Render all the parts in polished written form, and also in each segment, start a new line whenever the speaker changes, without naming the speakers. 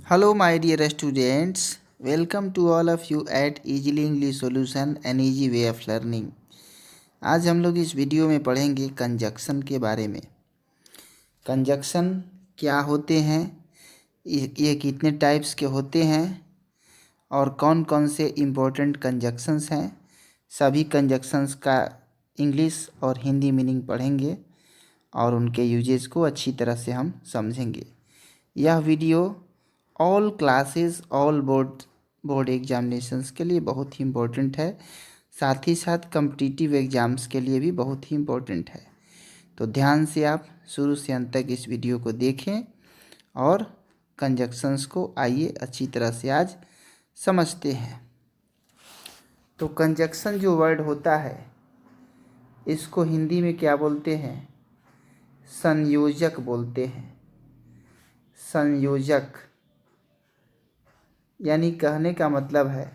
Hello, my dear students. Welcome to all of you at Easily English Solution and Easy Way of Learning. आज हम लोग इस video में पढ़ेंगे conjunction के बारे में। कंजक्शन क्या होते हैं, ये कितने टाइप्स के होते हैं और कौन कौन से इम्पोर्टेंट कंजक्शंस हैं, सभी कंजक्शंस का इंग्लिश और हिंदी मीनिंग पढ़ेंगे और उनके यूजेस को अच्छी तरह से हम समझेंगे। यह video all classes all board examinations के लिए बहुत ही इम्पोर्टेंट है, साथ ही साथ कम्पिटिटिव एग्ज़ाम्स के लिए भी बहुत ही इम्पोर्टेंट है। तो ध्यान से आप शुरू से अंत तक इस वीडियो को देखें और कंजक्शंस को आइए अच्छी तरह से आज समझते हैं। तो कंजक्शन जो वर्ड होता है इसको हिंदी में क्या बोलते हैं? संयोजक बोलते हैं। संयोजक यानी कहने का मतलब है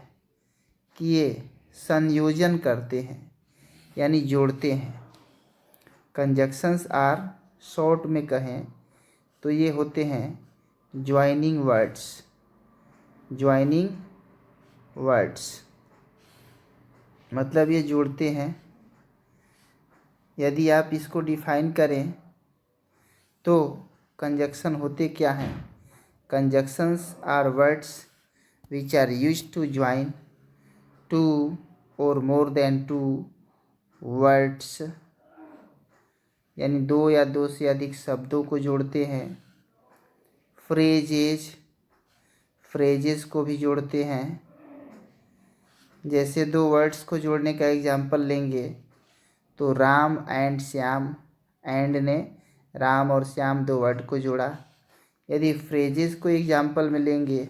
कि ये संयोजन करते हैं यानी जोड़ते हैं। कंजक्शंस आर, शॉर्ट में कहें तो ये होते हैं ज्वाइनिंग वर्ड्स। ज्वाइनिंग वर्ड्स मतलब ये जोड़ते हैं। यदि आप इसको डिफाइन करें तो कंजक्शन होते क्या हैं? Conjunctions are words which are used to join two or more than two words, यानी दो या दो से अधिक शब्दों को जोड़ते हैं। फ्रेजेस को भी जोड़ते हैं। जैसे दो वर्ड्स को जोड़ने का एग्जाम्पल लेंगे तो राम एंड श्याम, एंड ने राम और श्याम दो वर्ड को जोड़ा। यदि फ्रेजेस को एग्जाम्पल में लेंगे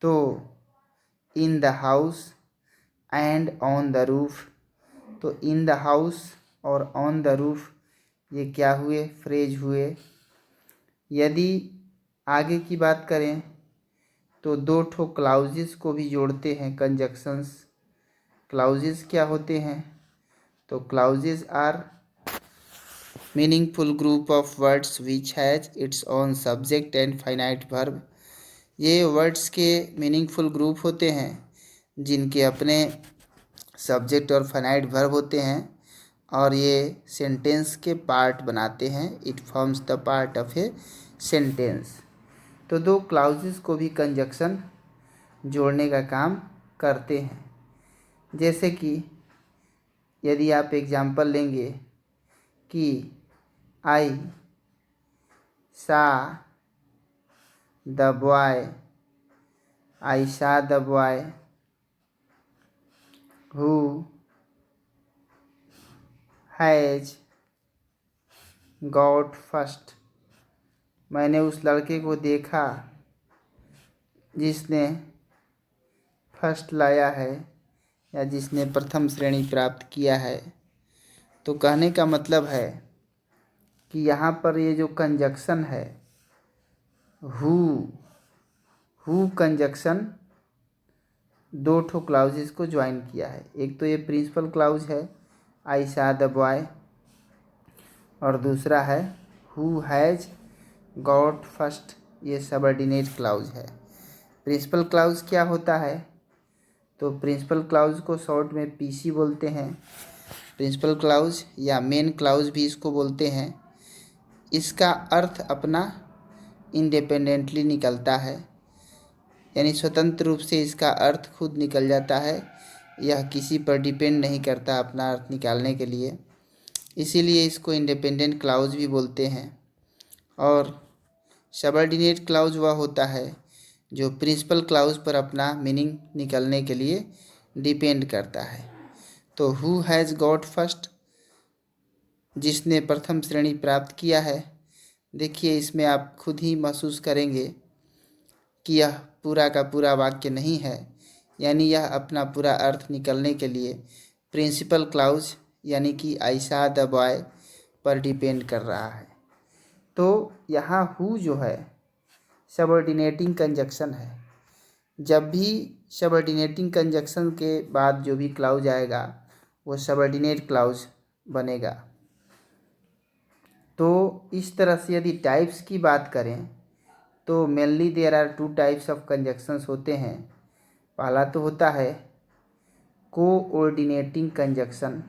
तो in the house and on the roof, तो इन द हाउस और ऑन द रूफ ये क्या हुए? फ्रेज हुए। यदि आगे की बात करें तो दो ठो क्लाउजेस को भी जोड़ते हैं कंजक्शंस। क्लाउजेस क्या होते हैं? तो clauses are meaningful group of words which has its own subject and finite verb. ये वर्ड्स के मीनिंगफुल ग्रुप होते हैं जिनके अपने सब्जेक्ट और फाइनाइट वर्ब होते हैं और ये सेंटेंस के पार्ट बनाते हैं। It forms the part of a sentence. तो दो क्लाउजेस को भी कंजक्शन जोड़ने का काम करते हैं। जैसे कि यदि आप एग्जाम्पल लेंगे कि आई सा the boy, I saw the boy who has got first, मैंने उस लड़के को देखा जिसने फर्स्ट लाया है या जिसने प्रथम श्रेणी प्राप्त किया है। तो कहने का मतलब है कि यहाँ पर ये जो कंजक्शन है हु कंजक्शन दो ठो क्लाउजेस को ज्वाइन किया है। एक तो ये प्रिंसिपल क्लाउज है आई सा द बॉय और दूसरा है हु हैज़ गॉट फर्स्ट, ये सबऑर्डिनेट क्लाउज है। प्रिंसिपल क्लाउज क्या होता है? तो प्रिंसिपल क्लाउज को शॉर्ट में पीसी बोलते हैं। प्रिंसिपल क्लाउज या मेन क्लाउज भी इसको बोलते हैं। इसका अर्थ अपना इंडिपेंडेंटली निकलता है, यानी स्वतंत्र रूप से इसका अर्थ खुद निकल जाता है। यह किसी पर डिपेंड नहीं करता अपना अर्थ निकालने के लिए, इसीलिए इसको इंडिपेंडेंट क्लाउज भी बोलते हैं। और सबऑर्डिनेट क्लाउज वह होता है जो प्रिंसिपल क्लाउज पर अपना मीनिंग निकलने के लिए डिपेंड करता है। तो हु हैज़ गॉट फर्स्ट, जिसने प्रथम श्रेणी प्राप्त किया है। देखिए इसमें आप खुद ही महसूस करेंगे कि यह पूरा का पूरा वाक्य नहीं है, यानी यह अपना पूरा अर्थ निकलने के लिए प्रिंसिपल क्लाउज यानी कि आई सा द बॉय पर डिपेंड कर रहा है। तो यहाँ हु जो है सबऑर्डिनेटिंग कंजक्शन है। जब भी सबऑर्डिनेटिंग कंजक्शन के बाद जो भी क्लाउज आएगा वो सबऑर्डिनेट क्लाउज बनेगा। तो इस तरह से यदि टाइप्स की बात करें तो mainly there are two types of conjunctions होते हैं। पहला तो होता है कोऑर्डिनेटिंग कंजक्शन।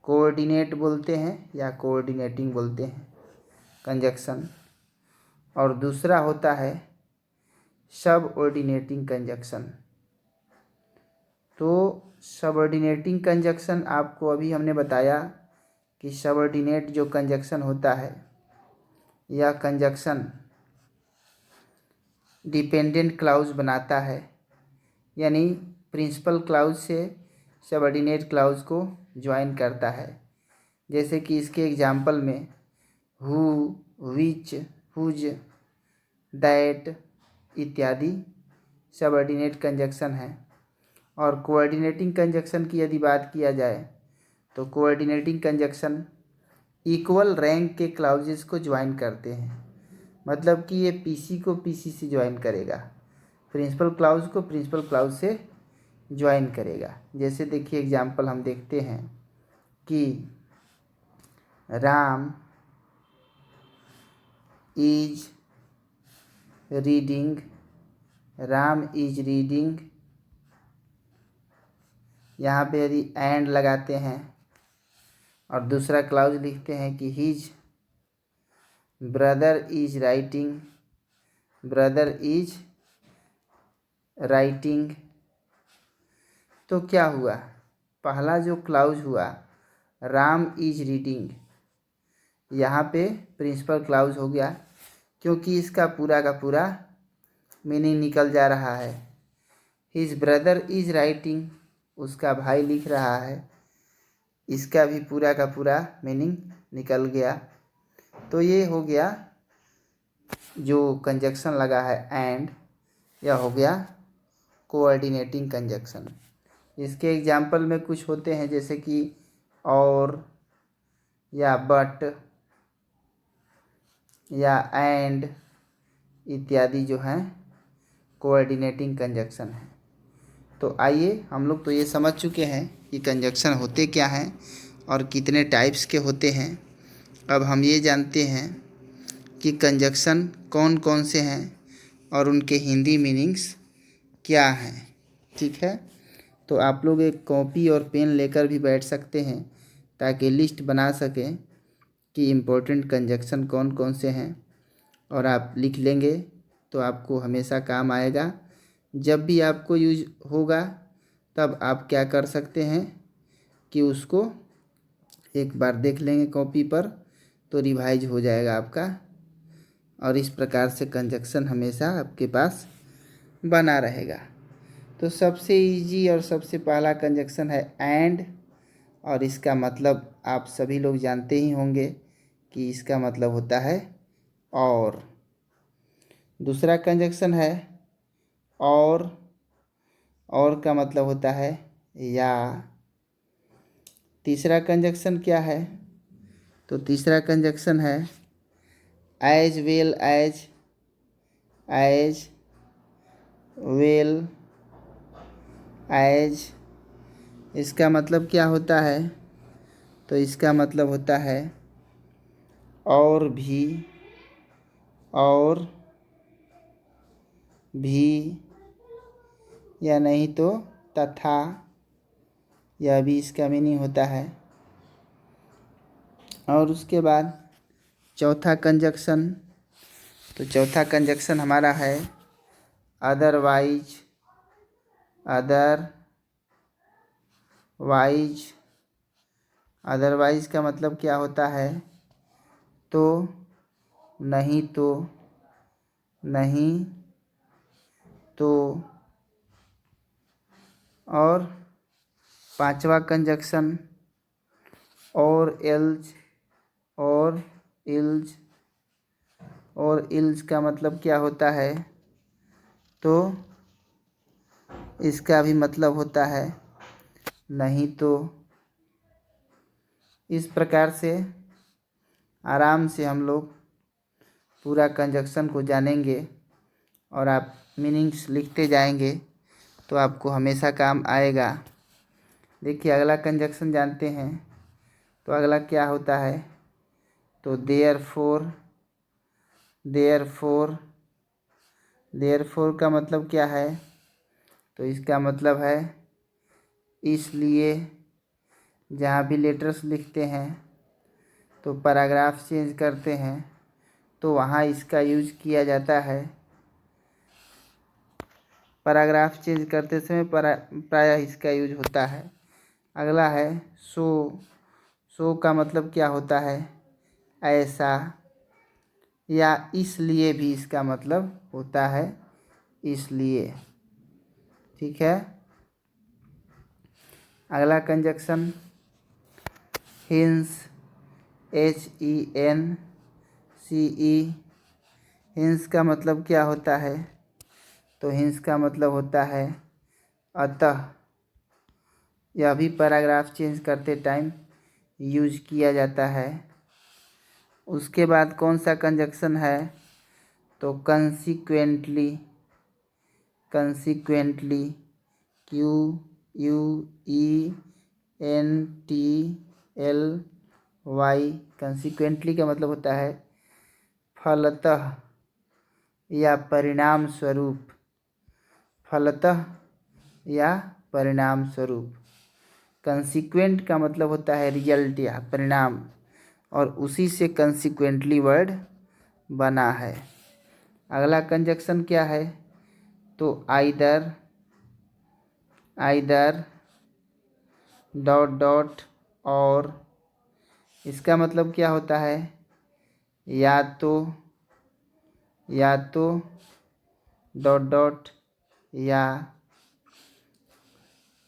कोऑर्डिनेट बोलते हैं या कोऑर्डिनेटिंग बोलते हैं कंजक्शन। और दूसरा होता है सबऑर्डिनेटिंग कंजक्शन। तो सबऑर्डिनेटिंग कंजक्शन आपको अभी हमने बताया कि सबऑर्डिनेट जो कंजक्शन होता है या कंजक्शन डिपेंडेंट क्लाउज बनाता है, यानी प्रिंसिपल क्लाउज से सबऑर्डिनेट क्लाउज को ज्वाइन करता है। जैसे कि इसके एग्जाम्पल में हु, विच, हुज, दैट इत्यादि सबऑर्डिनेट कंजक्शन है। और कोऑर्डिनेटिंग कंजक्शन की यदि बात किया जाए तो कोऑर्डिनेटिंग कंजक्शन इक्वल रैंक के क्लाउजेस को ज्वाइन करते हैं। मतलब कि ये पीसी को पीसी से ज्वाइन करेगा, प्रिंसिपल क्लाउज को प्रिंसिपल क्लाउज से ज्वाइन करेगा। जैसे देखिए एग्जाम्पल हम देखते हैं कि Ram is reading, Ram is reading. यहाँ पे यदि एंड लगाते हैं और दूसरा क्लाउज लिखते हैं कि his brother is writing, brother is writing, तो क्या हुआ? पहला जो क्लाउज हुआ राम इज रीडिंग, यहाँ पे प्रिंसिपल क्लाउज हो गया क्योंकि इसका पूरा का पूरा मीनिंग निकल जा रहा है। हिज ब्रदर इज राइटिंग, उसका भाई लिख रहा है, इसका भी पूरा का पूरा मीनिंग निकल गया। तो ये हो गया जो कंजक्शन लगा है एंड, यह हो गया कोऑर्डिनेटिंग कंजक्शन। इसके एग्जाम्पल में कुछ होते हैं जैसे कि और या बट या एंड इत्यादि जो हैं कोऑर्डिनेटिंग कंजक्शन है। तो आइए हम लोग तो ये समझ चुके हैं कि कंजक्शन होते क्या हैं और कितने टाइप्स के होते हैं। अब हम ये जानते हैं कि कंजक्शन कौन कौन से हैं और उनके हिंदी मीनिंग्स क्या हैं। ठीक है, तो आप लोग एक कॉपी और पेन लेकर भी बैठ सकते हैं ताकि लिस्ट बना सकें कि इम्पोर्टेंट कंजक्शन कौन कौन से हैं, और आप लिख लेंगे तो आपको हमेशा काम आएगा। जब भी आपको यूज होगा तब आप क्या कर सकते हैं कि उसको एक बार देख लेंगे कॉपी पर, तो रिवाइज हो जाएगा आपका। और इस प्रकार से कंजक्शन हमेशा आपके पास बना रहेगा। तो सबसे इजी और सबसे पहला कंजक्शन है एंड, और इसका मतलब आप सभी लोग जानते ही होंगे कि इसका मतलब होता है और। दूसरा कंजक्शन है और का मतलब होता है या। तीसरा कंजक्शन क्या है? तो तीसरा कंजक्शन है as well as, as well as. इसका मतलब क्या होता है? तो इसका मतलब होता है और भी, और भी, या नहीं तो तथा, यह भी इसका मीनिंग होता है। और उसके बाद चौथा कंजक्शन, तो चौथा कंजक्शन हमारा है अदरवाइज, अदरवाइज। अदरवाइज का मतलब क्या होता है? तो नहीं तो, नहीं तो। और पांचवा कंजक्शन और एल्ज, और इल्ज। और इल्ज का मतलब क्या होता है? तो इसका भी मतलब होता है नहीं तो। इस प्रकार से आराम से हम लोग पूरा कंजक्शन को जानेंगे और आप मीनिंग्स लिखते जाएंगे तो आपको हमेशा काम आएगा। देखिए अगला कंजक्शन जानते हैं। तो अगला क्या होता है, तो देयरफॉर का मतलब क्या है, तो इसका मतलब है इसलिए। जहाँ भी लेटर्स लिखते हैं तो पैराग्राफ चेंज करते हैं तो वहाँ इसका यूज किया जाता है। पैराग्राफ चेंज करते समय प्रायः इसका यूज होता है। अगला है सो का मतलब क्या होता है, ऐसा या इसलिए भी इसका मतलब होता है इसलिए। ठीक है। अगला कंजक्शन हिंस, HENCE। हिंस का मतलब क्या होता है, तो हिंस का मतलब होता है अतः। यह भी पैराग्राफ चेंज करते टाइम यूज किया जाता है। उसके बाद कौन सा कंजक्शन है, तो कंसिक्वेंटली QUENTLY। कंसिक्वेंटली का मतलब होता है फलतः या परिणाम स्वरूप। फलतः या परिणाम स्वरूप। कंसिक्वेंट का मतलब होता है रिजल्ट या परिणाम, और उसी से कंसिक्वेंटली वर्ड बना है। अगला कंजक्शन क्या है, तो आइदर डॉट और। इसका मतलब क्या होता है, या तो डॉट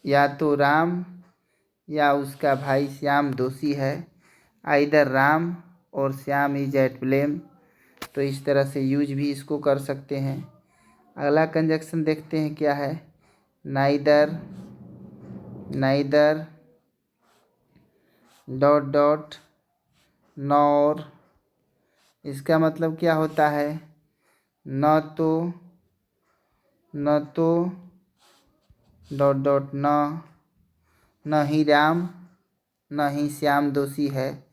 या तो राम या उसका भाई श्याम दोषी है। आइदर राम और श्याम इज एट ब्लेम। तो इस तरह से यूज भी इसको कर सकते हैं। अगला कंजक्शन देखते हैं क्या है, नाइदर डॉट नॉर। इसका मतलब क्या होता है, न तो डॉट न ही राम न ही श्याम दोषी है।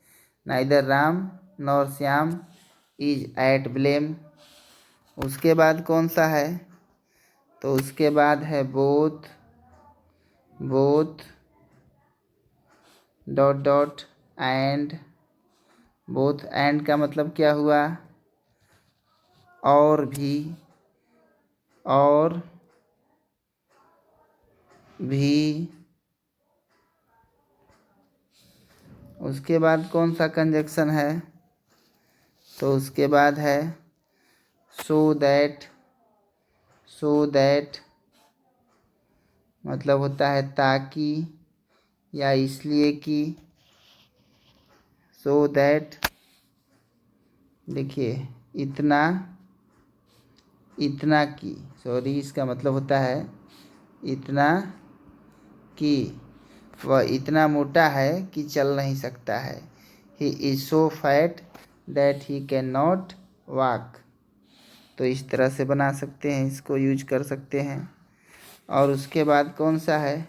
Neither Ram nor Shyam is at blame. उसके बाद कौन सा है, तो उसके बाद है both dot and. Both and का मतलब क्या हुआ, और भी उसके बाद कौन सा कंजक्शन है, तो उसके बाद है सो दैट मतलब होता है ताकि या इसलिए कि। सो दैट देखिए इतना की, सॉरी, इसका मतलब होता है इतना कि वह इतना मोटा है कि चल नहीं सकता है। He is so fat that he can not walk. तो इस तरह से बना सकते हैं, इसको यूज कर सकते हैं। और उसके बाद कौन सा है,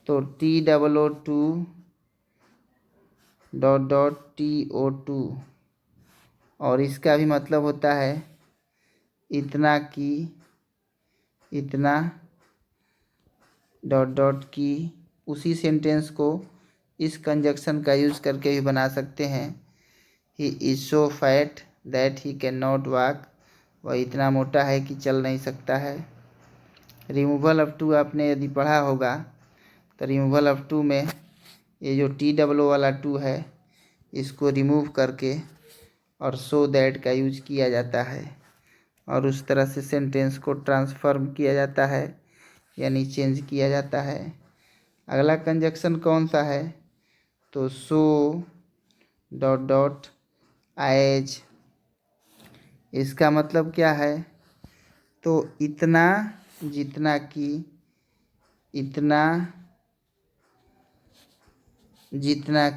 तो TOO2 .TO2। और इसका भी मतलब होता है इतना डॉट की। उसी सेंटेंस को इस कंजक्शन का यूज़ करके भी बना सकते हैं। He is so fat that he can not walk. वह इतना मोटा है कि चल नहीं सकता है। रिमूवल ऑफ टू आपने यदि पढ़ा होगा तो रिमूवल ऑफ टू में ये जो TOO वाला टू है इसको रिमूव करके और सो दैट का यूज किया जाता है, और उस तरह से सेंटेंस को ट्रांसफॉर्म किया जाता है, यानी चेंज किया जाता है। अगला कंजक्शन कौन सा है, तो सो डॉट एज। इसका मतलब क्या है, तो इतना जितना कि जितना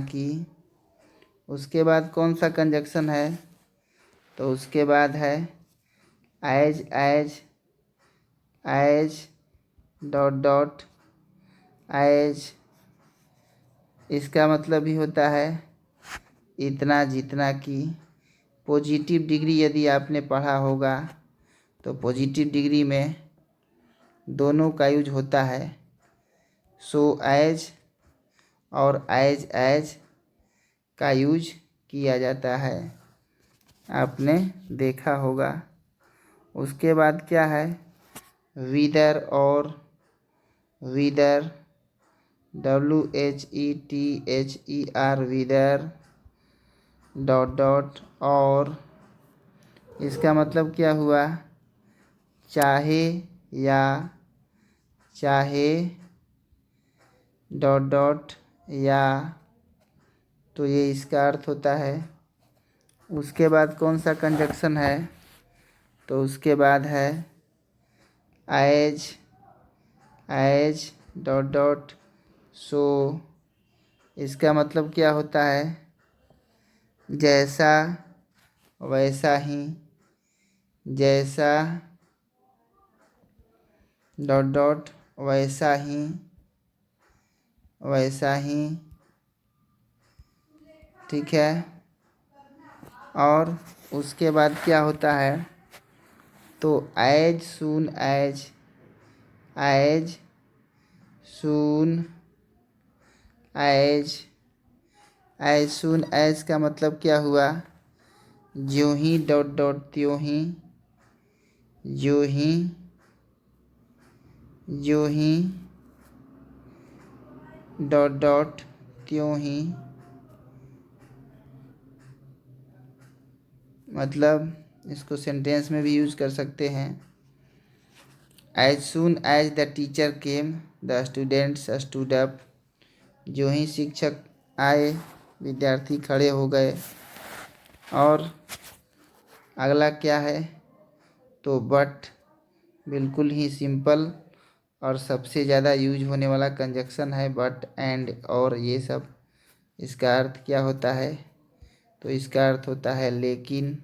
कि। उसके बाद कौन सा कंजक्शन है, तो उसके बाद है एज डॉट डॉट एज, इसका मतलब भी होता है इतना जितना कि। पॉजिटिव डिग्री यदि आपने पढ़ा होगा तो पॉजिटिव डिग्री में दोनों का यूज होता है, सो एज और एज का यूज किया जाता है, आपने देखा होगा। उसके बाद क्या है, विदर और विदर, WHETHER विदर डॉट डॉट और, इसका मतलब क्या हुआ, चाहे या चाहे डॉट डॉट या, तो ये इसका अर्थ होता है। उसके बाद कौन सा कंजक्शन है, तो उसके बाद है एज डॉट डॉट सो, इसका मतलब क्या होता है, जैसा वैसा ही, जैसा डॉट डॉट वैसा ही, वैसा ही, ठीक है। और उसके बाद क्या होता है, तो as soon as, as soon as, as soon as का मतलब क्या हुआ, ज्यों ही डॉट डॉट त्यों ही, ज्यों ही ज्यों ही डॉट डॉट त्यों ही, मतलब इसको सेंटेंस में भी यूज कर सकते हैं। As soon as the teacher came the students stood up, जो ही शिक्षक आए विद्यार्थी खड़े हो गए। और अगला क्या है, तो बट, बिल्कुल ही सिंपल और सबसे ज़्यादा यूज होने वाला कंजक्शन है बट एंड और ये सब। इसका अर्थ क्या होता है, तो इसका अर्थ होता है लेकिन,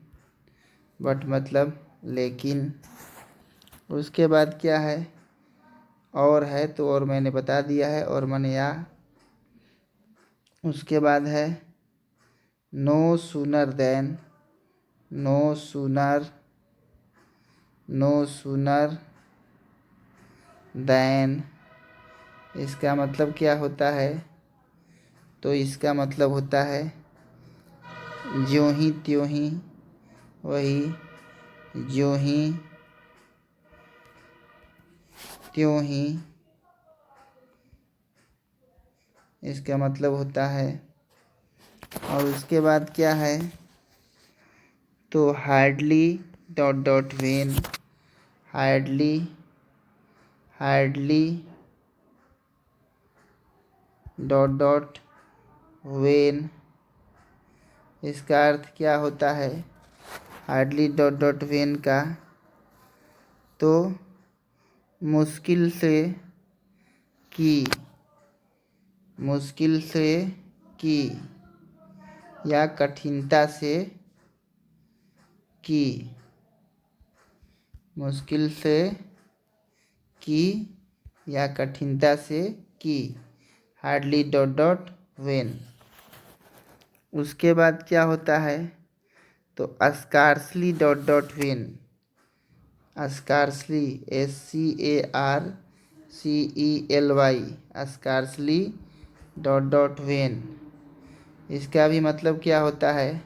बट मतलब लेकिन। उसके बाद क्या है, और है तो और मैंने बता दिया है, और मैंने या। उसके बाद है no sooner than, no sooner, no sooner than, इसका मतलब क्या होता है, तो इसका मतलब होता है ज्यों ही त्यों ही, वही ज्यों ही त्यों ही, इसका मतलब होता है। और उसके बाद क्या है, तो hardly dot dot when, hardly hardly dot dot when, इसका अर्थ क्या होता है, हार्डली डॉट डॉट वेन का, तो मुश्किल से की, मुश्किल से की या कठिनता से की, मुश्किल से की या कठिनता से की, हार्डली डॉट डॉट वेन। उसके बाद क्या होता है, तो scarcely dot dot when, scarcely SCARCELY, scarcely dot dot when, इसका भी मतलब क्या होता है,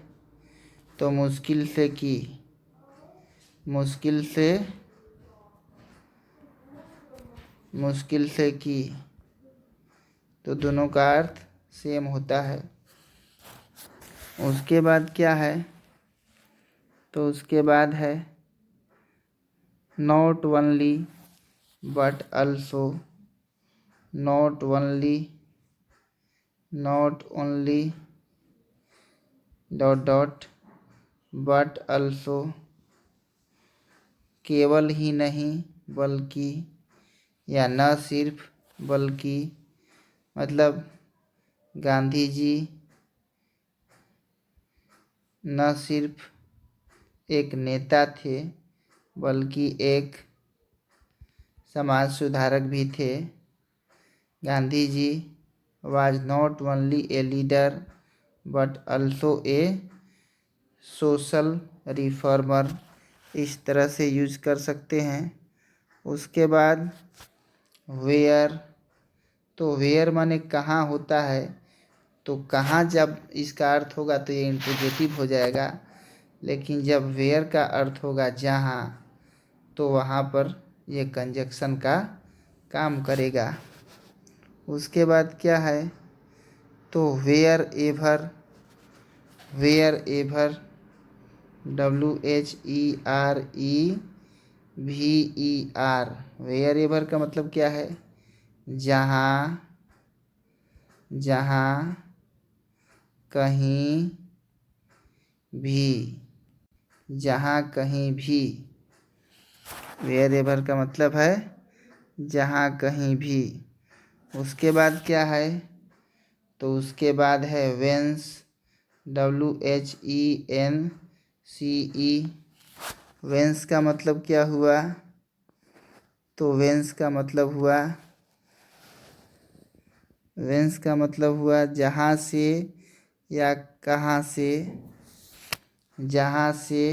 तो मुश्किल से की, मुश्किल से, मुश्किल से की, तो दोनों का अर्थ सेम होता है। उसके बाद क्या है, तो उसके बाद है not only but also, not only, not only dot dot but also, केवल ही नहीं बल्कि, या न सिर्फ बल्कि, मतलब गांधी जी न सिर्फ एक नेता थे बल्कि एक समाज सुधारक भी थे। Gandhi ji was not only a leader but also a social reformer, इस तरह से यूज कर सकते हैं। उसके बाद वेयर, तो वेयर माने कहाँ होता है, तो कहाँ जब इसका अर्थ होगा तो ये इंट्रोगेटिव हो जाएगा, लेकिन जब वेयर का अर्थ होगा जहाँ, तो वहाँ पर ये कंजक्शन का काम करेगा। उसके बाद क्या है, तो wherever, wherever WHEREVER, wherever का मतलब क्या है, जहाँ, जहाँ कहीं भी, जहाँ कहीं भी, वेयर एवर का मतलब है जहाँ कहीं भी। उसके बाद क्या है, तो उसके बाद है वेंस, WHENCE, वेंस का मतलब क्या हुआ, तो वेंस का मतलब हुआ, वेंस का मतलब हुआ जहाँ से या कहाँ से, जहाँ से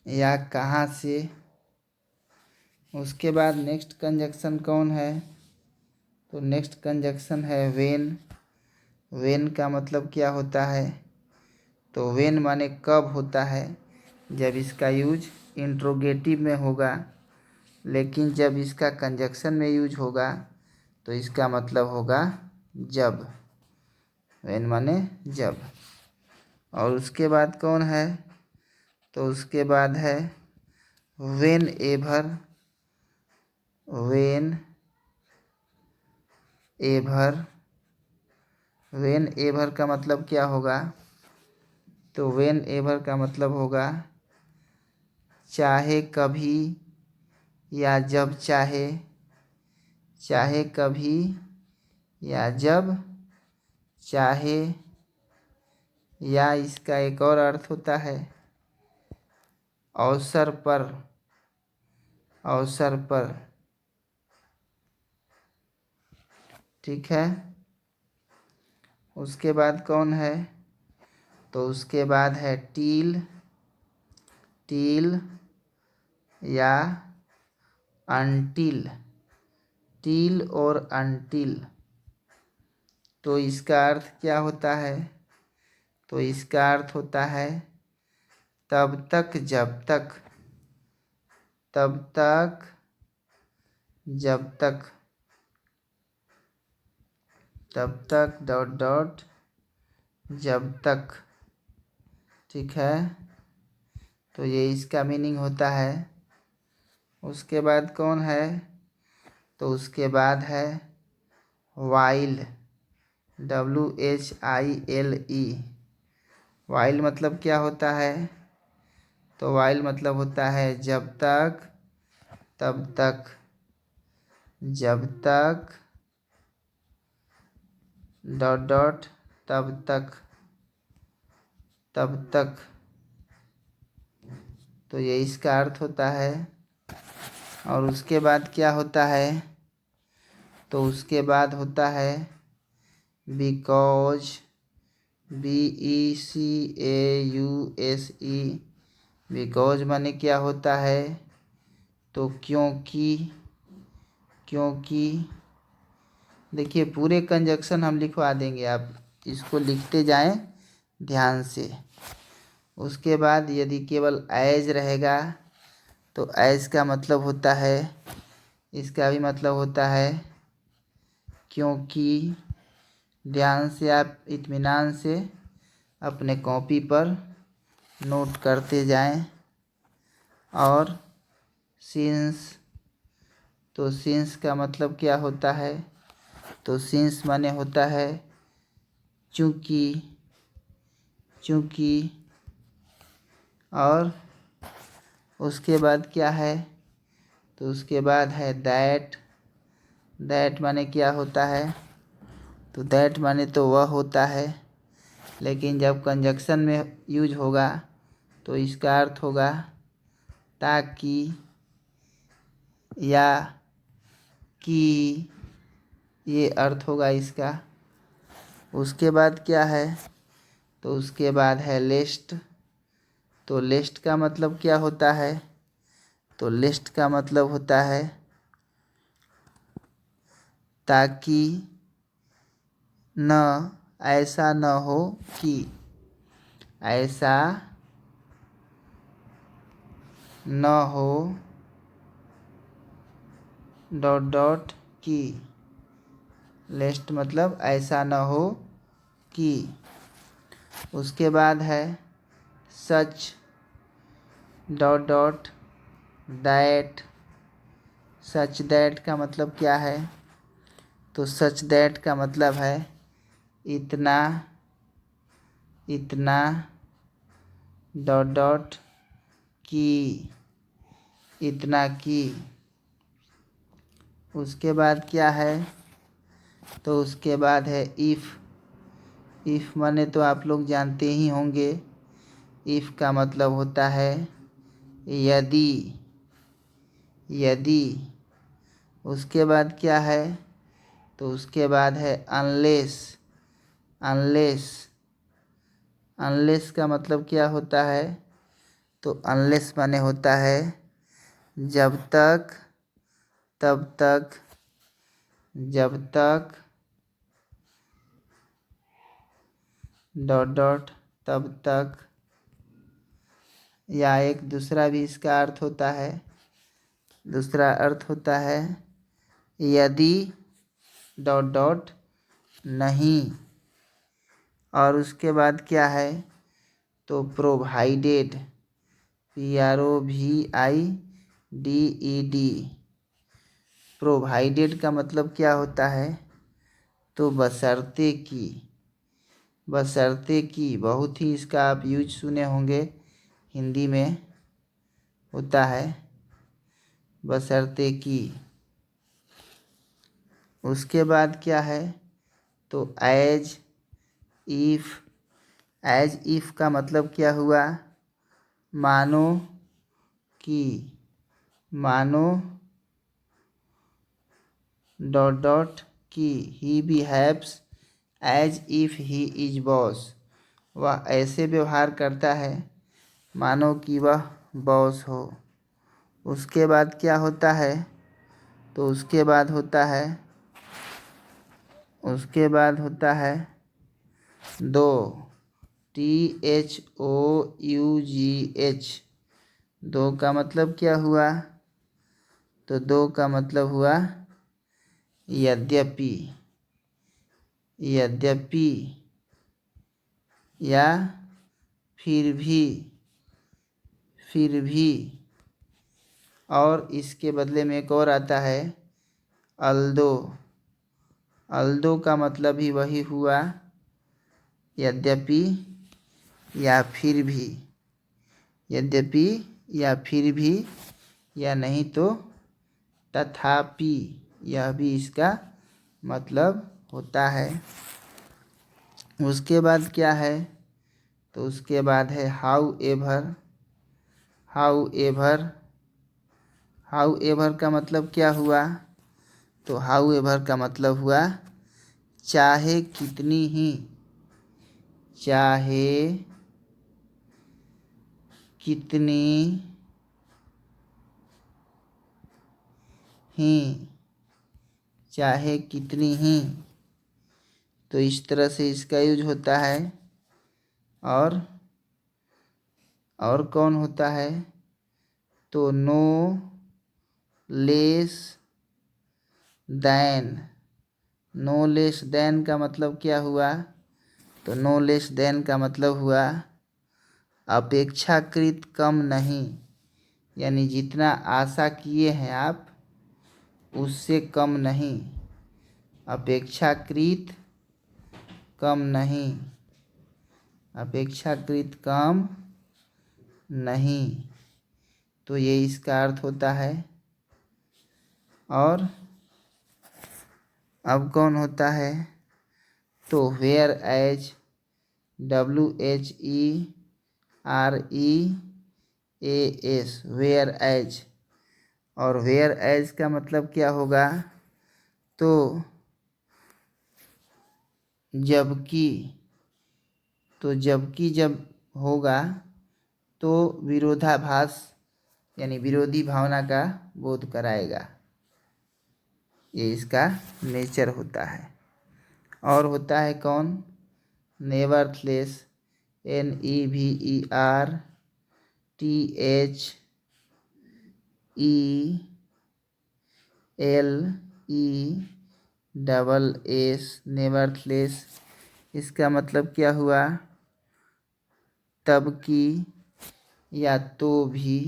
या कहाँ से। उसके बाद नेक्स्ट कंजक्शन कौन है, तो नेक्स्ट कंजक्शन है वेन। वेन का मतलब क्या होता है, तो वेन माने कब होता है, जब इसका यूज इंट्रोगेटिव में होगा, लेकिन जब इसका कंजक्शन में यूज होगा तो इसका मतलब होगा जब। वेन माने जब। और उसके बाद कौन है, तो उसके बाद है when ever, when ever, when ever का मतलब क्या होगा, तो वेन एवर का मतलब होगा चाहे कभी या जब चाहे, चाहे कभी या जब चाहे, या इसका एक और अर्थ होता है अवसर पर, अवसर पर। ठीक है। उसके बाद कौन है, तो उसके बाद है टील, टील या अनटिल, टील और अनटिल। तो इसका अर्थ क्या होता है, तो इसका अर्थ होता है तब तक जब तक, तब तक जब तक, तब तक डॉट डॉट जब तक। ठीक है, तो ये इसका मीनिंग होता है। उसके बाद कौन है, तो उसके बाद है वाइल, WHILE। वाइल मतलब क्या होता है, तो वाइल मतलब होता है जब तक, तब तक, जब तक डॉट डॉट तब तक, तब तक। तो ये इसका अर्थ होता है। और उसके बाद क्या होता है, तो उसके बाद होता है बिकॉज, BECAUSE, बिकॉज माने क्या होता है, तो क्योंकि, क्योंकि। देखिए पूरे कंजक्शन हम लिखवा देंगे, आप इसको लिखते जाएं ध्यान से। उसके बाद यदि केवल एज रहेगा तो एज का मतलब होता है, इसका भी मतलब होता है क्योंकि। ध्यान से आप इत्मीनान से अपने कॉपी पर नोट करते जाएं। और सिंस, तो सिंस का मतलब क्या होता है, तो सिंस माने होता है चूँकि, चूँकि। और उसके बाद क्या है, तो उसके बाद है दैट, दैट माने क्या होता है, तो दैट माने तो वह होता है, लेकिन जब कंजक्शन में यूज होगा तो इसका अर्थ होगा ताकि या कि, ये अर्थ होगा इसका। उसके बाद क्या है, तो उसके बाद है लेस्ट। तो लेस्ट का मतलब क्या होता है, तो लेस्ट का मतलब होता है ताकि न, ऐसा न हो कि, ऐसा न हो डॉट डॉट कि। लेस्ट मतलब ऐसा न हो कि। उसके बाद है such dot dot that. Such that का मतलब क्या है, तो सच दैट का मतलब है इतना, इतना डॉट डॉट की, इतना की। उसके बाद क्या है, तो उसके बाद है इफ़। इफ़ माने तो आप लोग जानते ही होंगे। इफ़ का मतलब होता है यदि, यदि। उसके बाद क्या है, तो उसके बाद है अनलेस। अनलेस, अनलेस का मतलब क्या होता है, तो अनलेस माने होता है जब तक, तब तक, जब तक डॉट डॉट तब तक। या एक दूसरा भी इसका अर्थ होता है, दूसरा अर्थ होता है यदि डॉट डॉट नहीं। और उसके बाद क्या है, तो प्रोवाइडेड, PROVIDED। प्रोवाइडेड का मतलब क्या होता है, तो बशर्ते कि। बशर्ते कि बहुत ही इसका आप यूज सुने होंगे, हिंदी में होता है बशर्ते कि। उसके बाद क्या है, तो एज इफ़। एज इफ़ का मतलब क्या हुआ, मानो कि, मानो डॉट डॉट कि he behaves as if he is boss. वह ऐसे व्यवहार करता है मानो कि वह बॉस हो। उसके बाद क्या होता है, तो उसके बाद होता है, उसके बाद होता है दो, THOUGH। दो का मतलब क्या हुआ, तो दो का मतलब हुआ यद्यपि, यद्यपि या फिर भी, फिर भी। और इसके बदले में एक और आता है अल्दो। अल्दो का मतलब भी वही हुआ यद्यपि या फिर भी, यद्यपि या फिर भी, या नहीं तो तथापि, यह भी इसका मतलब होता है। उसके बाद क्या है, तो उसके बाद है how ever. How ever, how ever का मतलब क्या हुआ, तो हाउ एवर का मतलब हुआ चाहे कितनी ही, चाहे कितनी ही, चाहे कितनी ही। तो इस तरह से इसका यूज होता है। और कौन होता है, तो no less than. No less than का मतलब क्या हुआ, तो नो लेस दैन का मतलब हुआ अपेक्षाकृत कम नहीं, यानी जितना आशा किए हैं आप उससे कम नहीं। अपेक्षाकृत कम नहीं, अपेक्षाकृत कम नहीं। तो ये इसका अर्थ होता है। और अब कौन होता है, तो whereas, WHERE A S, whereas. और वेयर एज का मतलब क्या होगा? तो जबकि, तो जबकि जब होगा तो विरोधाभास यानी विरोधी भावना का बोध कराएगा। ये इसका नेचर होता है। और होता है कौन? Nevertheless, NEVERTHLES, nevertheless. इसका मतलब क्या हुआ? तब कि, या तो भी,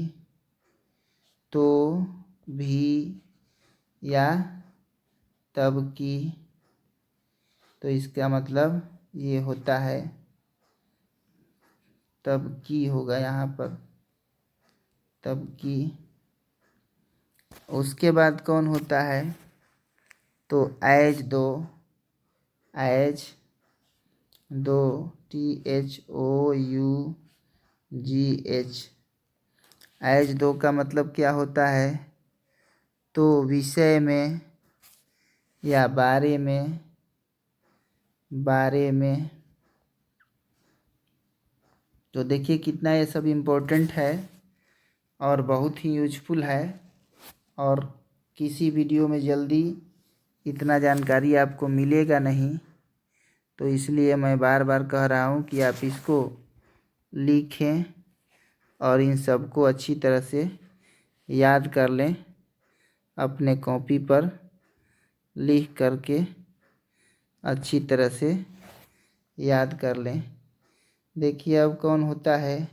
तो भी, या तब कि। तो इसका मतलब ये होता है, तब कि होगा यहाँ पर, तब कि। उसके बाद कौन होता है? तो एज दो, एज दो, THOUGH। एज दो का मतलब क्या होता है? तो विषय में या बारे में, बारे में। तो देखिए कितना ये सब इम्पोर्टेंट है और बहुत ही यूजफुल है। और किसी वीडियो में जल्दी इतना जानकारी आपको मिलेगा नहीं, तो इसलिए मैं बार बार कह रहा हूँ कि आप इसको लिखें और इन सबको अच्छी तरह से याद कर लें, अपने कॉपी पर लिख करके अच्छी तरह से याद कर लें। देखिए अब कौन होता है?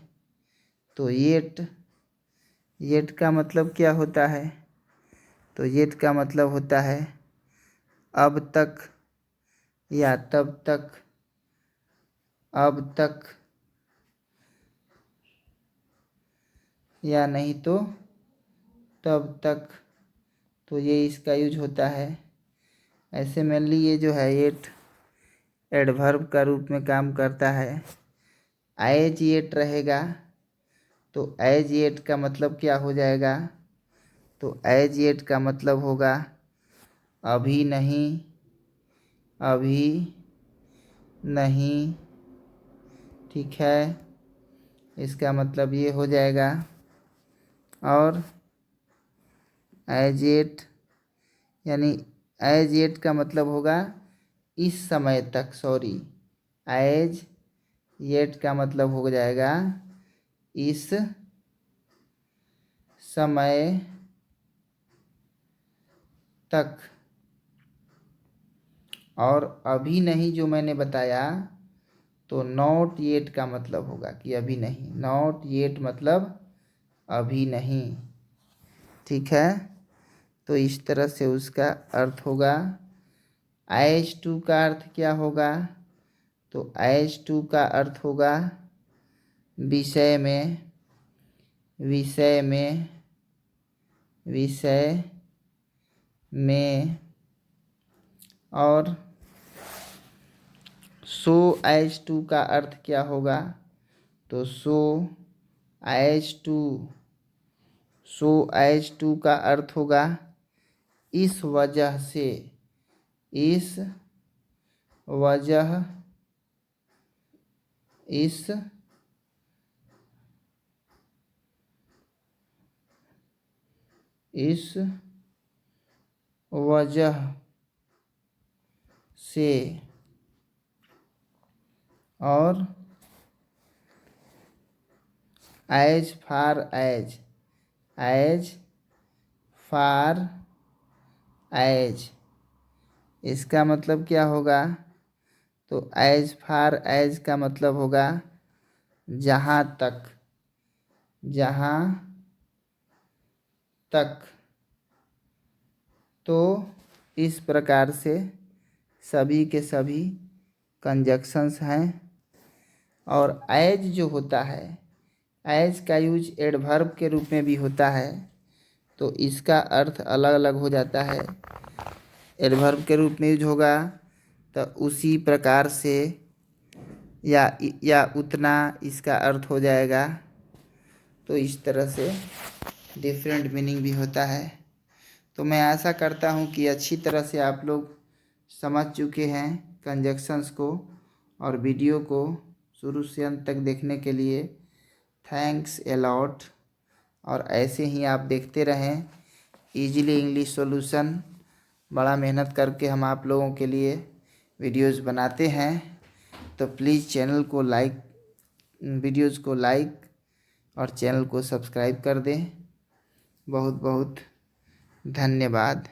तो येट। येट का मतलब क्या होता है? तो येट का मतलब होता है अब तक या तब तक, अब तक, या नहीं तो तब तक। तो ये इसका यूज होता है। ऐसे मेनली ये जो है येट एडवर्ब का रूप में काम करता है। एज येट रहेगा तो एज येट का मतलब क्या हो जाएगा? तो एज येट का मतलब होगा अभी नहीं, अभी नहीं। ठीक है, इसका मतलब ये हो जाएगा। और एज येट यानी एज येट का मतलब होगा इस समय तक, सॉरी, एज येट का मतलब हो जाएगा इस समय तक। और अभी नहीं जो मैंने बताया, तो नॉट येट का मतलब होगा कि अभी नहीं, नॉट येट मतलब अभी नहीं। ठीक है, तो इस तरह से उसका अर्थ होगा। एज टू का अर्थ क्या होगा? तो एज टू का अर्थ होगा विषय में, विषय में, विषय में। और सो एज टू का अर्थ क्या होगा? तो so as to, so as to का अर्थ होगा इस वजह से, इस वजह, इस इस वजह से। और as far as, as far as, इसका मतलब क्या होगा? तो एज फार एज का मतलब होगा जहाँ तक, जहाँ तक। तो इस प्रकार से सभी के सभी कंजक्शंस हैं। और एज जो होता है, एज का यूज एडवर्ब के रूप में भी होता है, तो इसका अर्थ अलग अलग हो जाता है। एडवर्ब के रूप में यूज होगा तो उसी प्रकार से या उतना इसका अर्थ हो जाएगा। तो इस तरह से डिफरेंट मीनिंग भी होता है। तो मैं आशा करता हूँ कि अच्छी तरह से आप लोग समझ चुके हैं कंजक्शंस को, और वीडियो को शुरू से अंत तक देखने के लिए थैंक्स ए लॉट। और ऐसे ही आप देखते रहें इजीली इंग्लिश सॉल्यूशन। बड़ा मेहनत करके हम आप लोगों के लिए वीडियोस बनाते हैं, तो प्लीज़ चैनल को लाइक, वीडियोस को लाइक और चैनल को सब्सक्राइब कर दें। बहुत बहुत धन्यवाद।